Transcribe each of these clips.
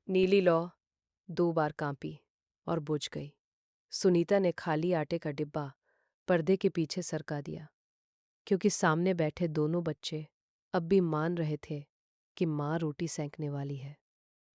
नीली लौ 2 बार कांपी और बुझ गई। सुनीता ने खाली आटे का डिब्बा पर्दे के पीछे सरका दिया, क्योंकि सामने बैठे दोनों बच्चे अब भी मान रहे थे कि माँ रोटी सेंकने वाली है।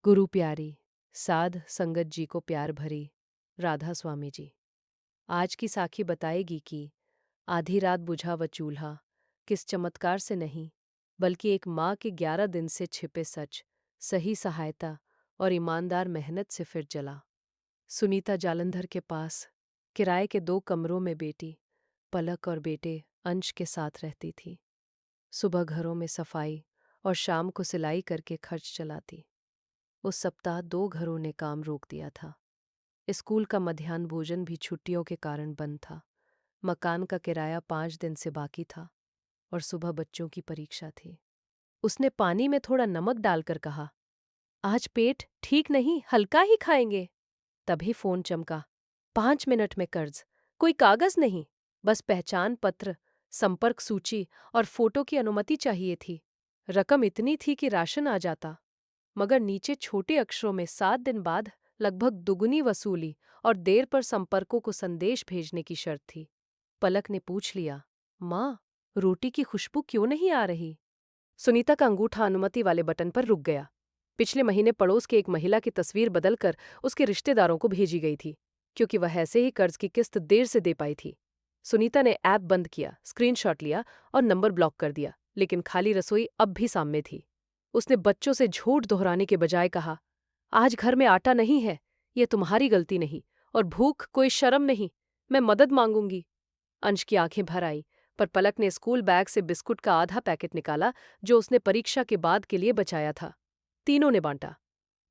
गुरु प्यारी, साध संगत जी को प्यार भरी राधा स्वामी जी। आज की साखी बताएगी कि आधी रात बुझा वह चूल्हा किस चमत्कार से नहीं, बल्कि एक माँ के 11 दिन से छिपे सच, सही सहायता और ईमानदार मेहनत से फिर जला। सुनीता जालंधर के पास किराए के 2 कमरों में बेटी पलक और बेटे अंश के साथ रहती थी। सुबह घरों में सफाई और शाम को सिलाई करके खर्च चलाती। उस सप्ताह 2 घरों ने काम रोक दिया था। स्कूल का मध्याह्न भोजन भी छुट्टियों के कारण बंद था। मकान का किराया 5 दिन से बाकी था और सुबह बच्चों की परीक्षा थी। उसने पानी में थोड़ा नमक डालकर कहा, आज पेट ठीक नहीं, हल्का ही खाएंगे। तभी फोन चमका। 5 मिनट में कर्ज, कोई कागज नहीं, बस पहचान पत्र, संपर्क सूची और फोटो की अनुमति चाहिए थी। रकम इतनी थी कि राशन आ जाता, मगर नीचे छोटे अक्षरों में 7 दिन बाद लगभग दुगुनी वसूली और देर पर संपर्कों को संदेश भेजने की शर्त थी। पलक ने पूछ लिया, माँ, रोटी की खुशबू क्यों नहीं आ रही? सुनीता का अंगूठा अनुमति वाले बटन पर रुक गया। पिछले महीने पड़ोस की एक महिला की तस्वीर बदलकर उसके रिश्तेदारों को भेजी गई थी, क्योंकि वह ऐसे ही कर्ज की किस्त देर से दे पाई थी। सुनीता ने ऐप बंद किया, स्क्रीनशॉट लिया और नंबर ब्लॉक कर दिया, लेकिन खाली रसोई अब भी सामने थी। उसने बच्चों से झूठ दोहराने के बजाय कहा, आज घर में आटा नहीं है, ये तुम्हारी गलती नहीं, और भूख कोई शर्म नहीं, मैं मदद मांगूंगी। अंश की आंखें भर आई, पर पलक ने स्कूल बैग से बिस्कुट का आधा पैकेट निकाला जो उसने परीक्षा के बाद के लिए बचाया था। तीनों ने बांटा।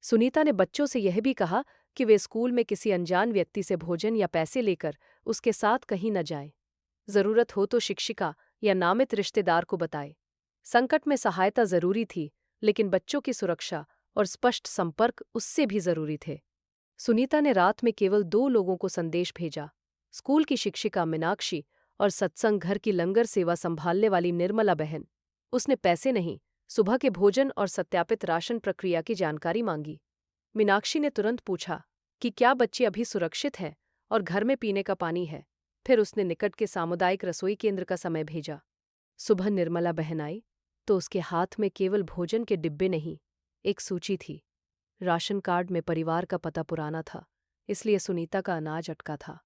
सुनीता ने बच्चों से यह भी कहा कि वे स्कूल में किसी अनजान व्यक्ति से भोजन या पैसे लेकर उसके साथ कहीं न जाएं। जरूरत हो तो शिक्षिका या नामित रिश्तेदार को बताए। संकट में सहायता जरूरी थी, लेकिन बच्चों की सुरक्षा और स्पष्ट संपर्क उससे भी जरूरी थे। सुनीता ने रात में केवल 2 लोगों को संदेश भेजा, स्कूल की शिक्षिका मीनाक्षी और सत्संग घर की लंगर सेवा संभालने वाली निर्मला बहन। उसने पैसे नहीं, सुबह के भोजन और सत्यापित राशन प्रक्रिया की जानकारी मांगी। मीनाक्षी ने तुरंत पूछा कि क्या बच्चे अभी सुरक्षित हैं और घर में पीने का पानी है। फिर उसने निकट के सामुदायिक रसोई केंद्र का समय भेजा। सुबह निर्मला बहन आई तो उसके हाथ में केवल भोजन के डिब्बे नहीं, एक सूची थी। राशन कार्ड में परिवार का पता पुराना था, इसलिए सुनीता का अनाज अटका था।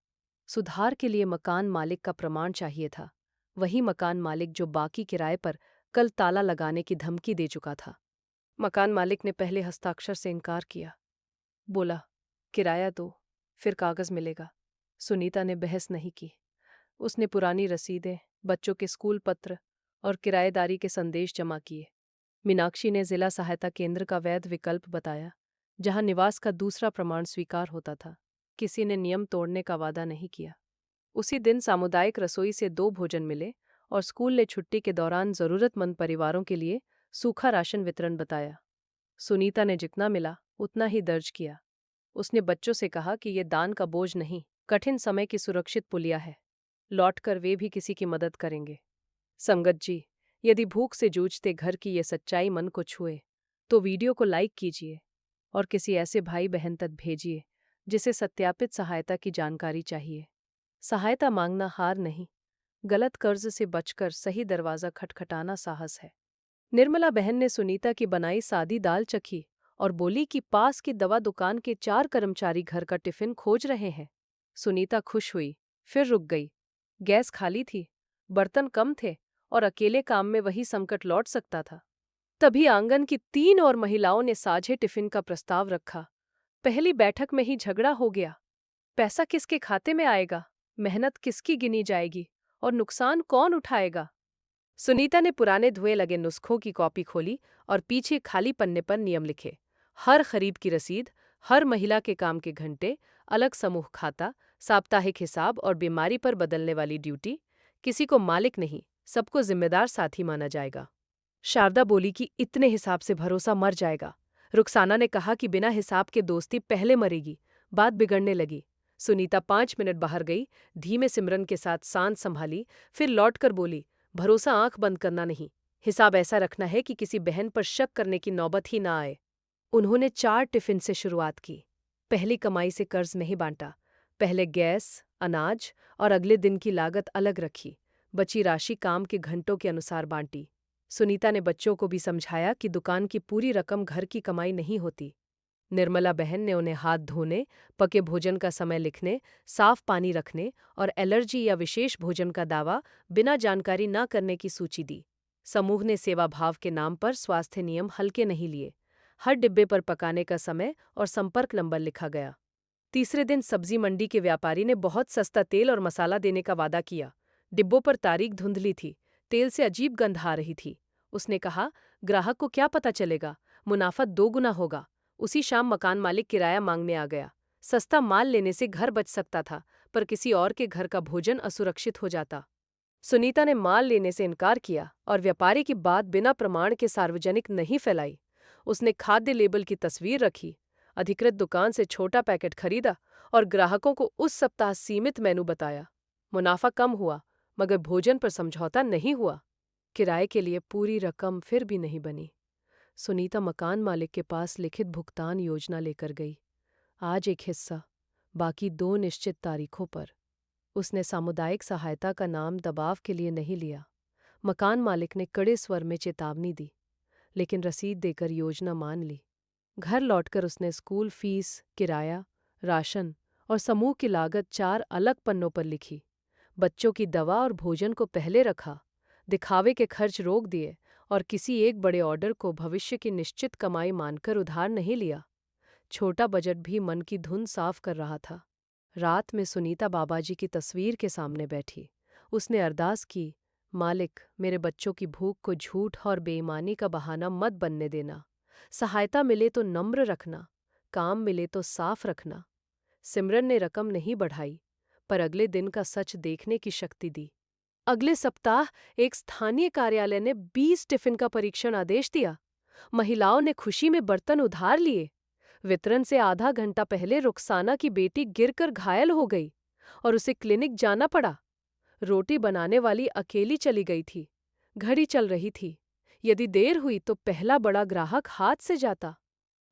सुधार के लिए मकान मालिक का प्रमाण चाहिए था, वही मकान मालिक जो बाकी किराए पर कल ताला लगाने की धमकी दे चुका था। मकान मालिक ने पहले हस्ताक्षर से इनकार किया, बोला, किराया दो, फिर कागज मिलेगा। सुनीता ने बहस नहीं की। उसने पुरानी रसीदें, बच्चों के स्कूल पत्र और किराएदारी के संदेश जमा किए। मीनाक्षी ने जिला सहायता केंद्र का वैध विकल्प बताया, जहां निवास का दूसरा प्रमाण स्वीकार होता था। किसी ने नियम तोड़ने का वादा नहीं किया। उसी दिन सामुदायिक रसोई से 2 भोजन मिले और स्कूल ने छुट्टी के दौरान जरूरतमंद परिवारों के लिए सूखा राशन वितरण बताया। सुनीता ने जितना मिला उतना ही दर्ज किया। उसने बच्चों से कहा कि ये दान का बोझ नहीं, कठिन समय की सुरक्षित पुलिया है। लौटकर वे भी किसी की मदद करेंगे। संगत जी, यदि भूख से जूझते घर की ये सच्चाई मन को छुए तो वीडियो को लाइक कीजिए और किसी ऐसे भाई बहन तक भेजिए जिसे सत्यापित सहायता की जानकारी चाहिए। सहायता मांगना हार नहीं, गलत कर्ज से बचकर सही दरवाजा खटखटाना साहस है। निर्मला बहन ने सुनीता की बनाई सादी दाल चखी और बोली कि पास की दवा दुकान के 4 कर्मचारी घर का टिफिन खोज रहे हैं। सुनीता खुश हुई, फिर रुक गई। गैस खाली थी, बर्तन कम थे और अकेले काम में वही संकट लौट सकता था। तभी आंगन की 3 और महिलाओं ने साझे टिफिन का प्रस्ताव रखा। पहली बैठक में ही झगड़ा हो गया। पैसा किसके खाते में आएगा, मेहनत किसकी गिनी जाएगी और नुकसान कौन उठाएगा? सुनीता ने पुराने धुएं लगे नुस्खों की कॉपी खोली और पीछे खाली पन्ने पर नियम लिखे। हर खरीद की रसीद, हर महिला के काम के घंटे, अलग समूह खाता, साप्ताहिक हिसाब और बीमारी पर बदलने वाली ड्यूटी। किसी को मालिक नहीं, सबको जिम्मेदार साथी माना जाएगा। शारदा बोली कि इतने हिसाब से भरोसा मर जाएगा। रुखसाना ने कहा कि बिना हिसाब के दोस्ती पहले मरेगी। बात बिगड़ने लगी। सुनीता 5 मिनट बाहर गई, धीमे सिमरन के साथ सांस संभाली, फिर लौटकर बोली, भरोसा आंख बंद करना नहीं, हिसाब ऐसा रखना है कि किसी बहन पर शक करने की नौबत ही ना आए। उन्होंने 4 टिफिन से शुरुआत की। पहली कमाई से कर्ज नहीं बांटा। पहले गैस, अनाज और अगले दिन की लागत अलग रखी। बची राशि काम के घंटों के अनुसार बांटी। सुनीता ने बच्चों को भी समझाया कि दुकान की पूरी रकम घर की कमाई नहीं होती। निर्मला बहन ने उन्हें हाथ धोने, पके भोजन का समय लिखने, साफ पानी रखने और एलर्जी या विशेष भोजन का दावा बिना जानकारी न करने की सूची दी। समूह ने सेवा भाव के नाम पर स्वास्थ्य नियम हल्के नहीं लिए। हर डिब्बे पर पकाने का समय और संपर्क नंबर लिखा गया। तीसरे दिन सब्जी मंडी के व्यापारी ने बहुत सस्ता तेल और मसाला देने का वादा किया। डिब्बों पर तारीख धुंधली थी। तेल से अजीब गंध आ रही थी। उसने कहा, ग्राहक को क्या पता चलेगा, मुनाफा 2 गुना होगा। उसी शाम मकान मालिक किराया मांगने आ गया। सस्ता माल लेने से घर बच सकता था, पर किसी और के घर का भोजन असुरक्षित हो जाता। सुनीता ने माल लेने से इनकार किया और व्यापारी की बात बिना प्रमाण के सार्वजनिक नहीं फैलाई। उसने खाद्य लेबल की तस्वीर रखी, अधिकृत दुकान से छोटा पैकेट खरीदा और ग्राहकों को उस सप्ताह सीमित मेनू बताया। मुनाफा कम हुआ, मगर भोजन पर समझौता नहीं हुआ। किराए के लिए पूरी रकम फिर भी नहीं बनी। सुनीता मकान मालिक के पास लिखित भुगतान योजना लेकर गई। आज एक हिस्सा, बाकी 2 निश्चित तारीखों पर। उसने सामुदायिक सहायता का नाम दबाव के लिए नहीं लिया। मकान मालिक ने कड़े स्वर में चेतावनी दी, लेकिन रसीद देकर योजना मान ली। घर लौटकर उसने स्कूल फीस, किराया, राशन और समूह की लागत 4 अलग पन्नों पर लिखी। बच्चों की दवा और भोजन को पहले रखा, दिखावे के खर्च रोक दिए और किसी एक बड़े ऑर्डर को भविष्य की निश्चित कमाई मानकर उधार नहीं लिया। छोटा बजट भी मन की धुन साफ कर रहा था। रात में सुनीता बाबाजी की तस्वीर के सामने बैठी। उसने अरदास की, मालिक, मेरे बच्चों की भूख को झूठ और बेईमानी का बहाना मत बनने देना। सहायता मिले तो नम्र रखना, काम मिले तो साफ रखना। सिमरन ने रकम नहीं बढ़ाई, पर अगले दिन का सच देखने की शक्ति दी। अगले सप्ताह एक स्थानीय कार्यालय ने 20 टिफिन का परीक्षण आदेश दिया। महिलाओं ने खुशी में बर्तन उधार लिए। वितरण से आधा घंटा पहले रुखसाना की बेटी गिरकर घायल हो गई और उसे क्लिनिक जाना पड़ा। रोटी बनाने वाली अकेली चली गई थी। घड़ी चल रही थी। यदि देर हुई तो पहला बड़ा ग्राहक हाथ से जाता।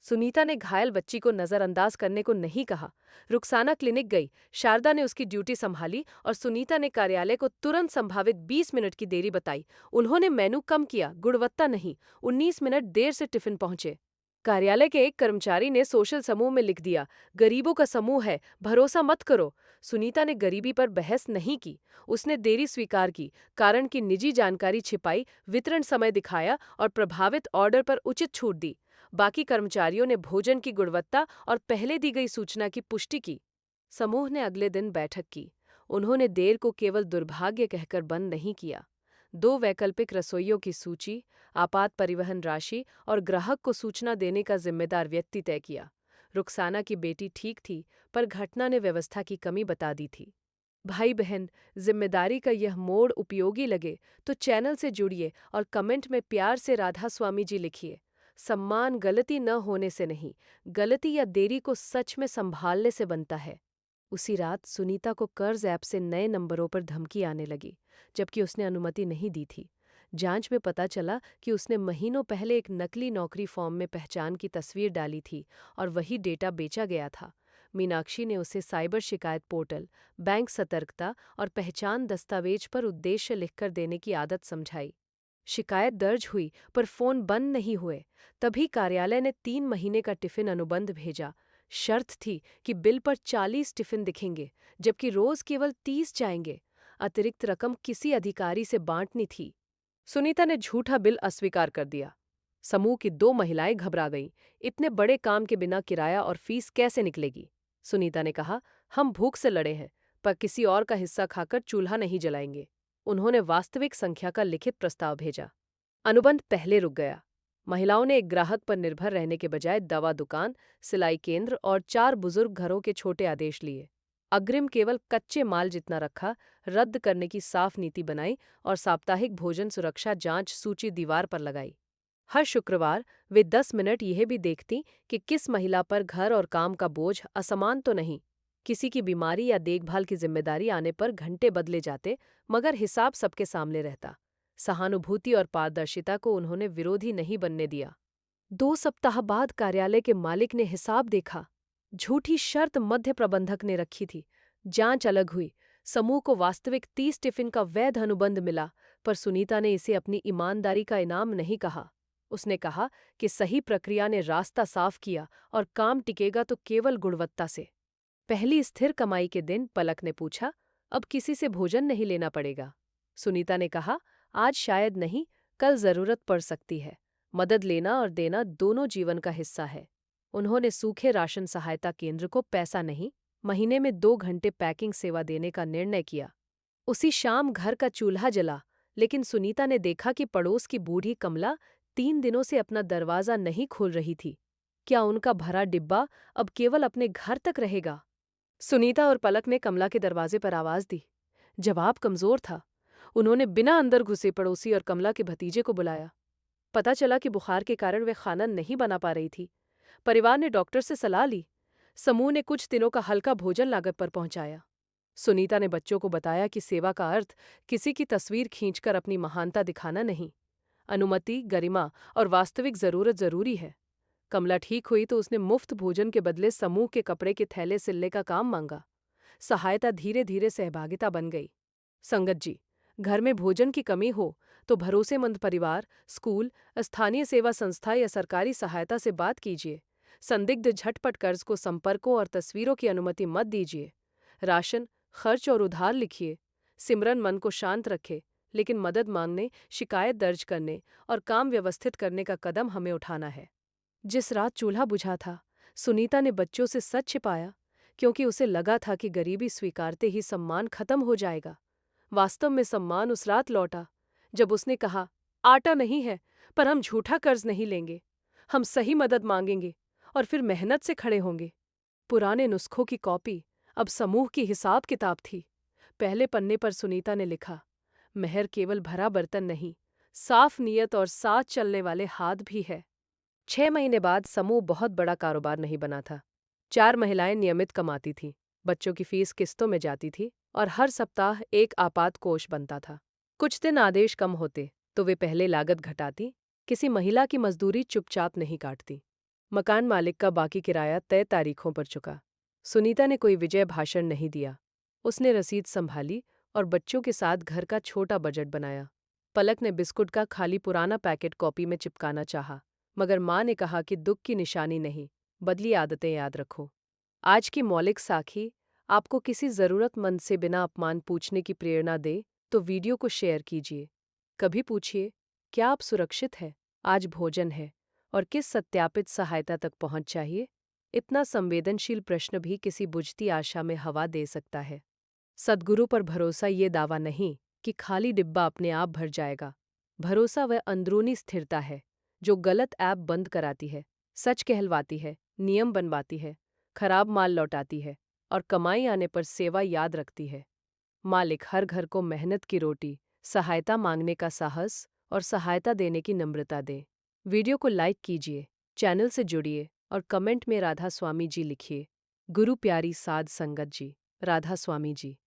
सुनीता ने घायल बच्ची को नजरअंदाज करने को नहीं कहा। रुखसाना क्लिनिक गई। शारदा ने उसकी ड्यूटी संभाली और सुनीता ने कार्यालय को तुरंत संभावित 20 मिनट की देरी बताई। उन्होंने मेनू कम किया, गुणवत्ता नहीं। 19 मिनट देर से टिफिन पहुंचे। कार्यालय के एक कर्मचारी ने सोशल समूह में लिख दिया, गरीबों का समूह है, भरोसा मत करो। सुनीता ने गरीबी पर बहस नहीं की। उसने देरी स्वीकार की, कारण की निजी जानकारी छिपाई, वितरण समय दिखाया और प्रभावित ऑर्डर पर उचित छूट दी। बाकी कर्मचारियों ने भोजन की गुणवत्ता और पहले दी गई सूचना की पुष्टि की। समूह ने अगले दिन बैठक की। उन्होंने देर को केवल दुर्भाग्य कहकर बंद नहीं किया। 2 वैकल्पिक रसोइयों की सूची, आपात परिवहन राशि और ग्राहक को सूचना देने का जिम्मेदार व्यक्ति तय किया। रुखसाना की बेटी ठीक थी, पर घटना ने व्यवस्था की कमी बता दी थी। भाई बहन, जिम्मेदारी का यह मोड़ उपयोगी लगे तो चैनल से जुड़िए और कमेंट में प्यार से राधा स्वामी जी लिखिए। सम्मान गलती न होने से नहीं, गलती या देरी को सच में संभालने से बनता है। उसी रात सुनीता को कर्ज ऐप से नए नंबरों पर धमकी आने लगी, जबकि उसने अनुमति नहीं दी थी। जांच में पता चला कि उसने महीनों पहले एक नकली नौकरी फॉर्म में पहचान की तस्वीर डाली थी और वही डेटा बेचा गया था। मीनाक्षी ने उसे साइबर शिकायत पोर्टल, बैंक सतर्कता और पहचान दस्तावेज पर उद्देश्य लिखकर देने की आदत समझाई। शिकायत दर्ज हुई, पर फोन बंद नहीं हुए। तभी कार्यालय ने 3 महीने का टिफिन अनुबंध भेजा। शर्त थी कि बिल पर 40 टिफिन दिखेंगे, जबकि रोज केवल 30 जाएंगे। अतिरिक्त रकम किसी अधिकारी से बांटनी थी। सुनीता ने झूठा बिल अस्वीकार कर दिया। समूह की 2 महिलाएं घबरा गईं। इतने बड़े काम के बिना किराया और फीस कैसे निकलेगी? सुनीता ने कहा, हम भूख से लड़े हैं, पर किसी और का हिस्सा खाकर चूल्हा नहीं जलाएंगे। उन्होंने वास्तविक संख्या का लिखित प्रस्ताव भेजा। अनुबंध पहले रुक गया। महिलाओं ने एक ग्राहक पर निर्भर रहने के बजाय दवा दुकान, सिलाई केंद्र और 4 बुजुर्ग घरों के छोटे आदेश लिए। अग्रिम केवल कच्चे माल जितना रखा, रद्द करने की साफ नीति बनाई और साप्ताहिक भोजन सुरक्षा जांच सूची दीवार पर लगाई। हर शुक्रवार वे 10 मिनट यह भी देखती कि किस महिला पर घर और काम का बोझ असमान तो नहीं। किसी की बीमारी या देखभाल की जिम्मेदारी आने पर घंटे बदले जाते, मगर हिसाब सबके सामने रहता। सहानुभूति और पारदर्शिता को उन्होंने विरोधी नहीं बनने दिया। 2 सप्ताह बाद कार्यालय के मालिक ने हिसाब देखा। झूठी शर्त मध्य प्रबंधक ने रखी थी। जांच अलग हुई। समूह को वास्तविक 30 टिफिन का वैध अनुबंध मिला, पर सुनीता ने इसे अपनी ईमानदारी का इनाम नहीं कहा। उसने कहा कि सही प्रक्रिया ने रास्ता साफ किया और काम टिकेगा तो केवल गुणवत्ता से। पहली स्थिर कमाई के दिन पलक ने पूछा, अब किसी से भोजन नहीं लेना पड़ेगा। सुनीता ने कहा, आज शायद नहीं, कल जरूरत पड़ सकती है। मदद लेना और देना दोनों जीवन का हिस्सा है। उन्होंने सूखे राशन सहायता केंद्र को पैसा नहीं, महीने में 2 घंटे पैकिंग सेवा देने का निर्णय किया। उसी शाम घर का चूल्हा जला, लेकिन सुनीता ने देखा कि पड़ोस की बूढ़ी कमला 3 दिनों से अपना दरवाजा नहीं खोल रही थी। क्या उनका भरा डिब्बा अब केवल अपने घर तक रहेगा? सुनीता और पलक ने कमला के दरवाजे पर आवाज दी। जवाब कमजोर था। उन्होंने बिना अंदर घुसे पड़ोसी और कमला के भतीजे को बुलाया। पता चला कि बुखार के कारण वे खाना नहीं बना पा रही थी। परिवार ने डॉक्टर से सलाह ली। समूह ने कुछ दिनों का हल्का भोजन लागत पर पहुंचाया। सुनीता ने बच्चों को बताया कि सेवा का अर्थ किसी की तस्वीर खींचकर अपनी महानता दिखाना नहीं। अनुमति, गरिमा और वास्तविक जरूरत जरूरी है। कमला ठीक हुई तो उसने मुफ्त भोजन के बदले समूह के कपड़े के थैले सिलने का काम मांगा। सहायता धीरे धीरे सहभागिता बन गई। संगत जी, घर में भोजन की कमी हो तो भरोसेमंद परिवार, स्कूल, स्थानीय सेवा संस्था या सरकारी सहायता से बात कीजिए। संदिग्ध झटपट कर्ज को संपर्कों और तस्वीरों की अनुमति मत दीजिए। राशन, खर्च और उधार लिखिए। सिमरन मन को शांत रखे, लेकिन मदद मांगने, शिकायत दर्ज करने और काम व्यवस्थित करने का कदम हमें उठाना है। जिस रात चूल्हा बुझा था, सुनीता ने बच्चों से सच छिपाया, क्योंकि उसे लगा था कि गरीबी स्वीकारते ही सम्मान खत्म हो जाएगा। वास्तव में सम्मान उस रात लौटा जब उसने कहा, आटा नहीं है, पर हम झूठा कर्ज नहीं लेंगे। हम सही मदद मांगेंगे और फिर मेहनत से खड़े होंगे। पुराने नुस्खों की कॉपी अब समूह की हिसाब किताब थी। पहले पन्ने पर सुनीता ने लिखा, मेहर केवल भरा बर्तन नहीं, साफ नीयत और साथ चलने वाले हाथ भी है। 6 महीने बाद समूह बहुत बड़ा कारोबार नहीं बना था। 4 महिलाएं नियमित कमाती थीं, बच्चों की फीस किस्तों में जाती थी और हर सप्ताह एक आपात कोष बनता था। कुछ दिन आदेश कम होते तो वे पहले लागत घटाती, किसी महिला की मजदूरी चुपचाप नहीं काटती। मकान मालिक का बाकी किराया तय तारीखों पर चुका। सुनीता ने कोई विजय भाषण नहीं दिया। उसने रसीद संभाली और बच्चों के साथ घर का छोटा बजट बनाया। पलक ने बिस्कुट का खाली पुराना पैकेट कॉपी में चिपकाना चाहा, मगर माँ ने कहा कि दुख की निशानी नहीं, बदली आदतें याद रखो। आज की मौलिक साखी आपको किसी जरूरतमंद से बिना अपमान पूछने की प्रेरणा दे तो वीडियो को शेयर कीजिए। कभी पूछिए, क्या आप सुरक्षित हैं? आज भोजन है और किस सत्यापित सहायता तक पहुंच चाहिए? इतना संवेदनशील प्रश्न भी किसी बुझती आशा में हवा दे सकता है। सद्गुरु पर भरोसा ये दावा नहीं कि खाली डिब्बा अपने आप भर जाएगा। भरोसा वह अंदरूनी स्थिरता है जो गलत ऐप बंद कराती है, सच कहलवाती है, नियम बनवाती है, खराब माल लौटाती है और कमाई आने पर सेवा याद रखती है। मालिक हर घर को मेहनत की रोटी, सहायता मांगने का साहस और सहायता देने की नम्रता दे। वीडियो को लाइक कीजिए, चैनल से जुड़िए और कमेंट में राधा स्वामी जी लिखिए। गुरु प्यारी साध संगत जी, राधा स्वामी जी।